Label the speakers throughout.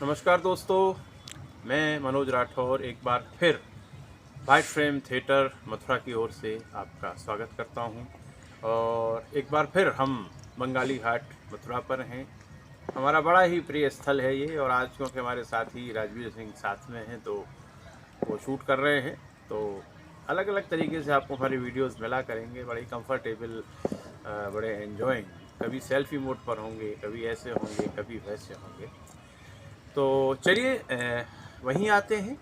Speaker 1: नमस्कार दोस्तों, मैं मनोज राठौर एक बार फिर वाइट फ्रेम थिएटर मथुरा की ओर से आपका स्वागत करता हूं। और एक बार फिर हम बंगाली घाट मथुरा पर हैं। हमारा बड़ा ही प्रिय स्थल है ये, और आज क्योंकि हमारे साथी राजवीर सिंह साथ में हैं तो वो शूट कर रहे हैं, तो अलग अलग तरीके से आपको हमारी वीडियोस मिला करेंगे। बड़े कंफर्टेबल, बड़े एंजॉइंग, कभी सेल्फी मोड पर होंगे, कभी ऐसे होंगे, कभी वैसे होंगे। तो चलिए वहीं आते हैं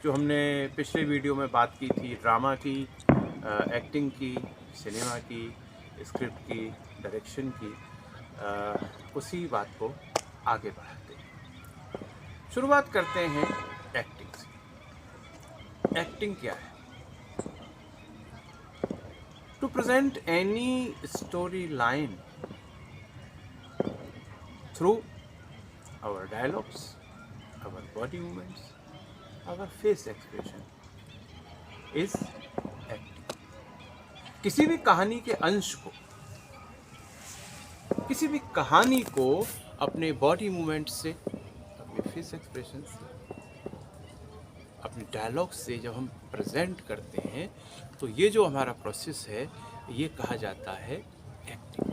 Speaker 1: जो हमने पिछले वीडियो में बात की थी, ड्रामा की, एक्टिंग की, सिनेमा की, स्क्रिप्ट की, डायरेक्शन की। उसी बात को आगे बढ़ाते हैं। शुरुआत करते हैं एक्टिंग से। एक्टिंग क्या है? To present any story line through our dialogues, our body movements, our face expression is acting. किसी भी कहानी के अंश को, किसी भी कहानी को अपने बॉडी मूवमेंट से, अपने फेस एक्सप्रेशन से, अपने डायलॉग से जब हम प्रेजेंट करते हैं तो ये जो हमारा प्रोसेस है ये कहा जाता है एक्टिंग।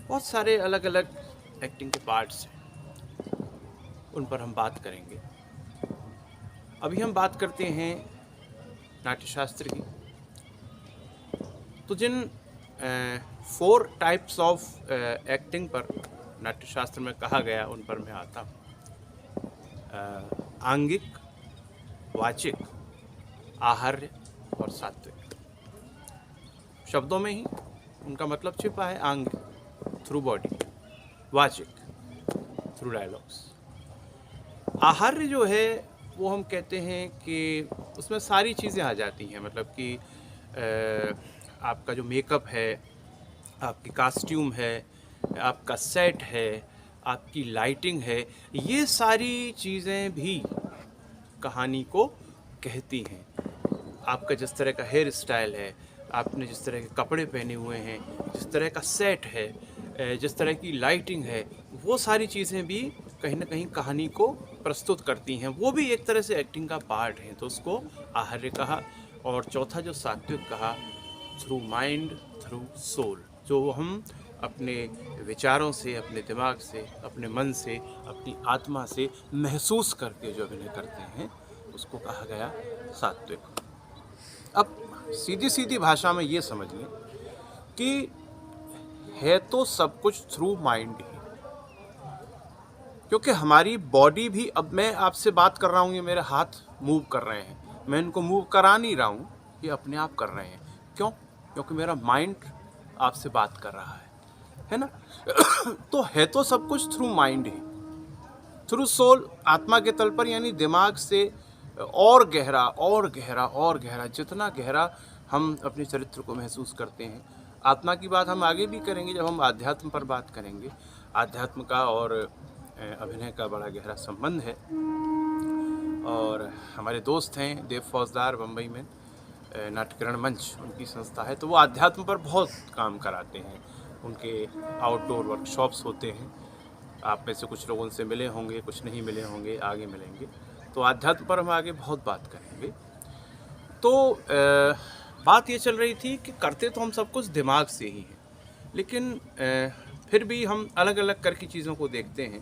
Speaker 1: बहुत सारे अलग अलग एक्टिंग के पार्ट्स हैं, उन पर हम बात करेंगे। अभी हम बात करते हैं नाट्यशास्त्र की। तो जिन 4 टाइप्स ऑफ एक्टिंग पर नाट्यशास्त्र में कहा गया उन पर मैं आता हूँ। आंगिक, वाचिक, आहार्य और सात्विक। शब्दों में ही उनका मतलब छिपा है। आंगिक थ्रू बॉडी, वाचिक थ्रू डायलॉग्स। आहार्य जो है वो हम कहते हैं कि उसमें सारी चीज़ें आ जाती हैं, मतलब कि आपका जो मेकअप है, आपकी कॉस्ट्यूम है, आपका सेट है, आपकी लाइटिंग है, ये सारी चीज़ें भी कहानी को कहती हैं। आपका जिस तरह का हेयर स्टाइल है, आपने जिस तरह के कपड़े पहने हुए हैं, जिस तरह का सेट है, जिस तरह की लाइटिंग है, वो सारी चीज़ें भी कहीं ना कहीं कहानी को प्रस्तुत करती हैं। वो भी एक तरह से एक्टिंग का पार्ट है, तो उसको आहार्य कहा। और चौथा जो सात्विक कहा, थ्रू माइंड, थ्रू सोल, जो हम अपने विचारों से, अपने दिमाग से, अपने मन से, अपनी आत्मा से महसूस करके जो अभिनय करते हैं उसको कहा गया सात्विक। अब सीधी सीधी भाषा में ये समझ लें कि है तो सब कुछ थ्रू माइंड ही, क्योंकि हमारी बॉडी भी, अब मैं आपसे बात कर रहा हूँ, ये मेरे हाथ मूव कर रहे हैं, मैं इनको मूव करा नहीं रहा हूँ, ये अपने आप कर रहे हैं। क्यों? क्योंकि मेरा माइंड आपसे बात कर रहा है ना। तो है तो सब कुछ थ्रू माइंड ही, थ्रू सोल, आत्मा के तल पर, यानी दिमाग से और गहरा और गहरा और गहरा, जितना गहरा हम अपने चरित्र को महसूस करते हैं। आत्मा की बात हम आगे भी करेंगे जब हम आध्यात्म पर बात करेंगे। आध्यात्म का और अभिनय का बड़ा गहरा संबंध है। और हमारे दोस्त हैं देव फौजदार, बम्बई में नाट्यकरण मंच उनकी संस्था है, तो वो आध्यात्म पर बहुत काम कराते हैं। उनके आउटडोर वर्कशॉप्स होते हैं। आप में से कुछ लोग उनसे मिले होंगे, कुछ नहीं मिले होंगे, आगे मिलेंगे। तो आध्यात्म पर हम आगे बहुत बात करेंगे। तो बात ये चल रही थी कि करते तो हम सब कुछ दिमाग से ही हैं, लेकिन फिर भी हम अलग अलग करके चीज़ों को देखते हैं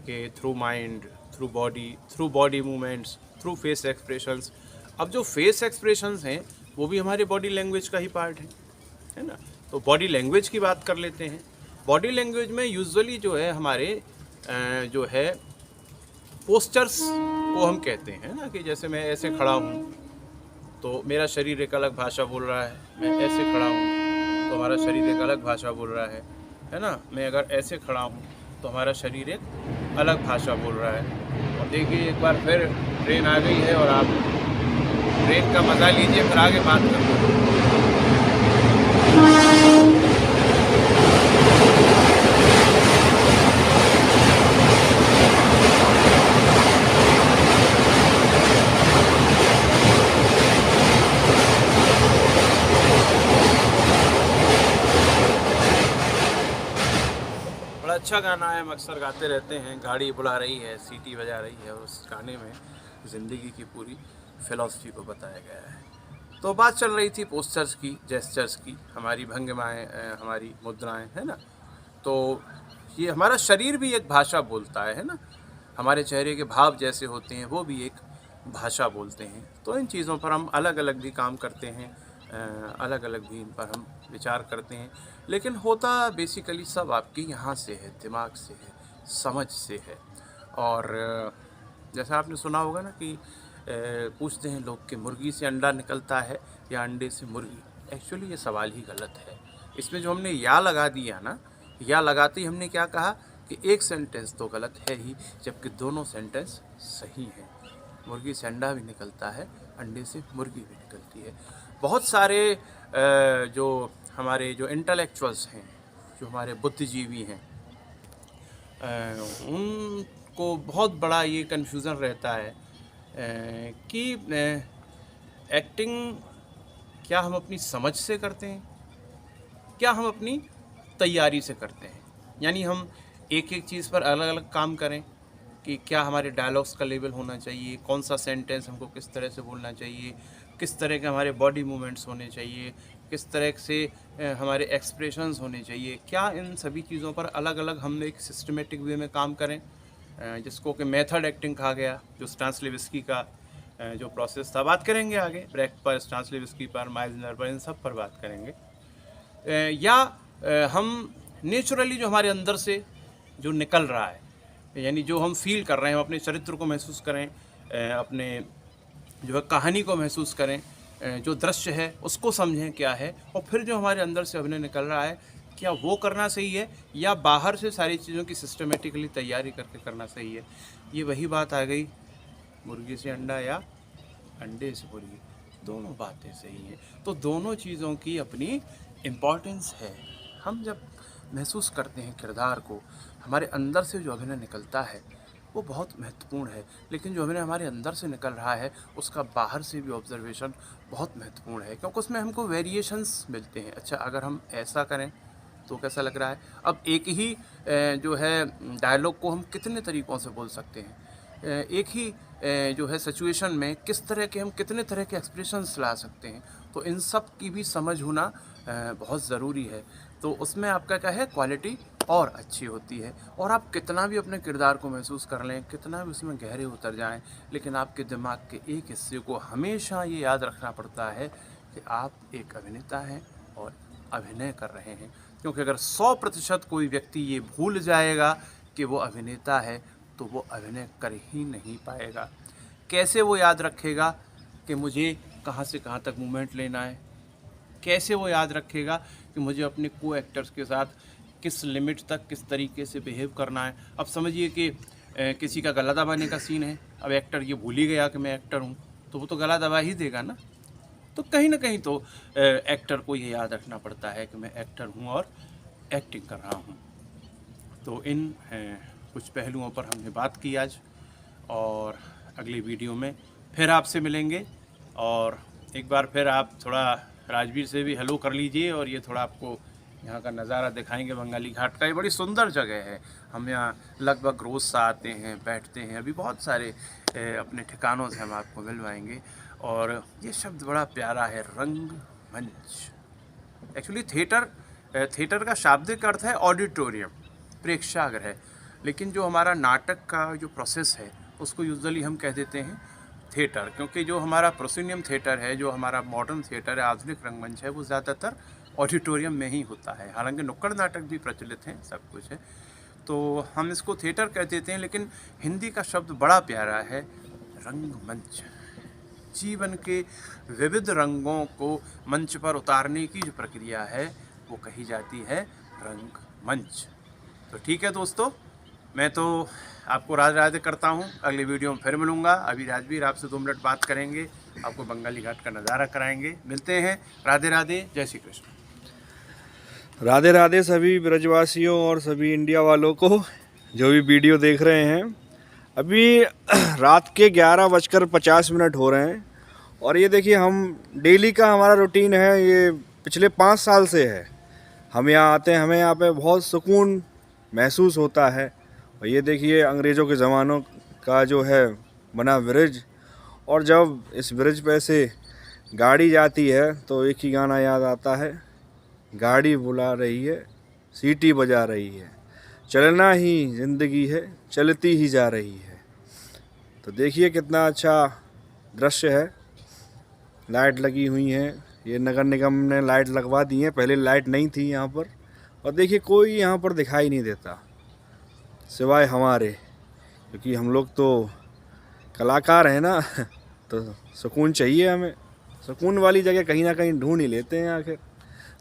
Speaker 1: कि through mind, through body movements, through face expressions. अब जो फेस एक्सप्रेशंस हैं वो भी हमारे बॉडी लैंग्वेज का ही पार्ट है ना। तो बॉडी लैंग्वेज की बात कर लेते हैं। बॉडी लैंग्वेज में यूजुअली जो है हमारे जो है पोस्चर्स को हम कहते हैं ना, कि जैसे मैं ऐसे खड़ा हूँ तो मेरा शरीर एक अलग भाषा बोल रहा है, मैं ऐसे खड़ा हूँ तो हमारा शरीर एक अलग भाषा बोल रहा है ना। मैं अगर ऐसे खड़ा हूँ तो हमारा शरीर एक अलग भाषा बोल रहा है। और देखिए एक बार फिर ट्रेन आ गई है और आप ट्रेन का मज़ा लीजिए, फिर आगे बात करते हैं। अच्छा गाना है, हम अक्सर गाते रहते हैं। गाड़ी बुला रही है, सीटी बजा रही है, और उस गाने में ज़िंदगी की पूरी फ़िलॉसफी को बताया गया है। तो बात चल रही थी पोस्चर्स की, जेस्चर्स की, हमारी भंगिमाएँ, हमारी मुद्राएँ, है ना? तो ये हमारा शरीर भी एक भाषा बोलता है ना? हमारे चेहरे के भाव जैसे होते हैं वो भी एक भाषा बोलते हैं। तो इन चीज़ों पर हम अलग अलग भी काम करते हैं, अलग अलग भी इन पर हम विचार करते हैं, लेकिन होता बेसिकली सब आपके यहाँ से है, दिमाग से है, समझ से है। और जैसा आपने सुना होगा ना कि पूछते हैं लोग कि मुर्गी से अंडा निकलता है या अंडे से मुर्गी। एक्चुअली ये सवाल ही गलत है। इसमें जो हमने या लगा दिया ना, या लगाते ही हमने क्या कहा कि एक सेंटेंस तो गलत है ही, जबकि दोनों सेंटेंस सही हैं। मुर्गी से अंडा भी निकलता है, अंडे से मुर्गी भी निकलती है। बहुत सारे जो हमारे जो इंटेलेक्चुअल्स हैं, जो हमारे बुद्धिजीवी हैं, उनको बहुत बड़ा ये कन्फ्यूज़न रहता है कि एक्टिंग क्या हम अपनी समझ से करते हैं, क्या हम अपनी तैयारी से करते हैं। यानी हम एक एक चीज़ पर अलग अलग काम करें कि क्या हमारे डायलॉग्स का लेवल होना चाहिए, कौन सा सेंटेंस हमको किस तरह से बोलना चाहिए, किस तरह के हमारे बॉडी मूवमेंट्स होने चाहिए, किस तरह से हमारे एक्सप्रेशंस होने चाहिए। क्या इन सभी चीज़ों पर अलग अलग हम एक सिस्टमेटिक वे में काम करें, जिसको कि मेथड एक्टिंग कहा गया, जो स्टानिस्लेवस्की का जो प्रोसेस था। बात करेंगे आगे, ब्रेक पर, स्टानिस्लेवस्की पर, माइल्जनर पर, इन सब पर बात करेंगे। या हम नेचुरली जो हमारे अंदर से जो निकल रहा है, यानी जो हम फील कर रहे हैं, हम अपने चरित्र को महसूस करें, अपने जो है कहानी को महसूस करें, जो दृश्य है उसको समझें क्या है, और फिर जो हमारे अंदर से अभिनय निकल रहा है क्या वो करना सही है या बाहर से सारी चीज़ों की सिस्टमेटिकली तैयारी करके करना सही है। ये वही बात आ गई, मुर्गी से अंडा या अंडे से मुर्गी, दोनों बातें सही हैं। तो दोनों चीज़ों की अपनी इम्पॉर्टेंस है। हम जब महसूस करते हैं किरदार को, हमारे अंदर से जो अभिनय निकलता है वो बहुत महत्वपूर्ण है, लेकिन जो अभिनय हमारे अंदर से निकल रहा है उसका बाहर से भी ऑब्जर्वेशन बहुत महत्वपूर्ण है, क्योंकि उसमें हमको वेरिएशंस मिलते हैं। अच्छा, अगर हम ऐसा करें तो कैसा लग रहा है। अब एक ही जो है डायलॉग को हम कितने तरीक़ों से बोल सकते हैं, एक ही जो है सिचुएशन में किस तरह के हम कितने तरह के एक्सप्रेशंस ला सकते हैं। तो इन सब की भी समझ होना बहुत ज़रूरी है। तो उसमें आपका क्या है, क्वालिटी और अच्छी होती है। और आप कितना भी अपने किरदार को महसूस कर लें, कितना भी उसमें गहरे उतर जाएं, लेकिन आपके दिमाग के एक हिस्से को हमेशा ये याद रखना पड़ता है कि आप एक अभिनेता हैं और अभिनय कर रहे हैं। क्योंकि अगर 100% कोई व्यक्ति ये भूल जाएगा कि वो अभिनेता है तो वो अभिनय कर ही नहीं पाएगा। कैसे वो याद रखेगा कि मुझे कहाँ से कहाँ तक मूवमेंट लेना है, कैसे वो याद रखेगा कि मुझे अपने को एक्टर्स के साथ किस लिमिट तक किस तरीके से बिहेव करना है। अब समझिए कि किसी का गला दबाने का सीन है, अब एक्टर ये भूल ही गया कि मैं एक्टर हूँ, तो वो तो गला दबा ही देगा ना। तो कहीं ना कहीं तो एक्टर को ये याद रखना पड़ता है कि मैं एक्टर हूँ और एक्टिंग कर रहा हूँ। तो इन कुछ पहलुओं पर हमने बात की आज, और अगली वीडियो में फिर आपसे मिलेंगे। और एक बार फिर आप थोड़ा राजवीर से भी हेलो कर लीजिए, और ये थोड़ा आपको यहाँ का नज़ारा दिखाएंगे बंगाली घाट का। ये बड़ी सुंदर जगह है, हम यहाँ लगभग रोज़ सा आते हैं, बैठते हैं। अभी बहुत सारे अपने ठिकानों से हम आपको मिलवाएंगे। और ये शब्द बड़ा प्यारा है, रंगमंच। एक्चुअली थिएटर का शाब्दिक अर्थ है ऑडिटोरियम, प्रेक्षागृह, लेकिन जो हमारा नाटक का जो प्रोसेस है उसको यूजुअली हम कह देते हैं थिएटर, क्योंकि जो हमारा प्रोसिनियम थिएटर है, जो हमारा मॉडर्न थिएटर है, आधुनिक रंगमंच है, वो ज़्यादातर ऑडिटोरियम में ही होता है। हालांकि नुक्कड़ नाटक भी प्रचलित हैं, सब कुछ है, तो हम इसको थिएटर कह देते हैं। लेकिन हिंदी का शब्द बड़ा प्यारा है, रंगमंच। जीवन के विविध रंगों को मंच पर उतारने की जो प्रक्रिया है वो कही जाती है रंगमंच। तो ठीक है दोस्तों, मैं तो आपको राधे राधे करता हूँ। अगली वीडियो में फिर मिलूँगा। अभी राजवीर आपसे 2 मिनट बात करेंगे, आपको बंगाली घाट का नज़ारा कराएंगे। मिलते हैं। राधे राधे, जय श्री कृष्ण।
Speaker 2: राधे राधे सभी ब्रजवासियों और सभी इंडिया वालों को जो भी वीडियो देख रहे हैं। अभी रात के 11:50 हो रहे हैं, और ये देखिए हम डेली का हमारा रूटीन है, ये पिछले 5 साल से है। हम यहाँ आते हैं, हमें यहाँ पे बहुत सुकून महसूस होता है। और ये देखिए अंग्रेज़ों के ज़मानों का जो है बना ब्रिज, और जब इस ब्रिज पे से गाड़ी जाती है तो एक ही गाना याद आता है, गाड़ी बुला रही है, सीटी बजा रही है, चलना ही ज़िंदगी है, चलती ही जा रही है। तो देखिए कितना अच्छा दृश्य है। लाइट लगी हुई हैं, ये नगर निगम ने लाइट लगवा दी है, पहले लाइट नहीं थी यहाँ पर। और देखिए कोई यहाँ पर दिखाई नहीं देता सिवाय हमारे, क्योंकि हम लोग तो कलाकार हैं ना तो सुकून चाहिए हमें, सुकून वाली जगह कहीं ना कहीं ढूंढ ही लेते हैं आखिर।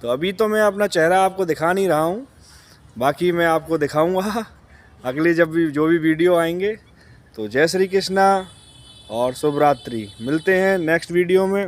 Speaker 2: तो अभी तो मैं अपना चेहरा आपको दिखा नहीं रहा हूँ, बाकी मैं आपको दिखाऊंगा अगली जब भी जो भी वीडियो आएंगे। तो जय श्री कृष्णा और शुभ रात्रि, मिलते हैं नेक्स्ट वीडियो में।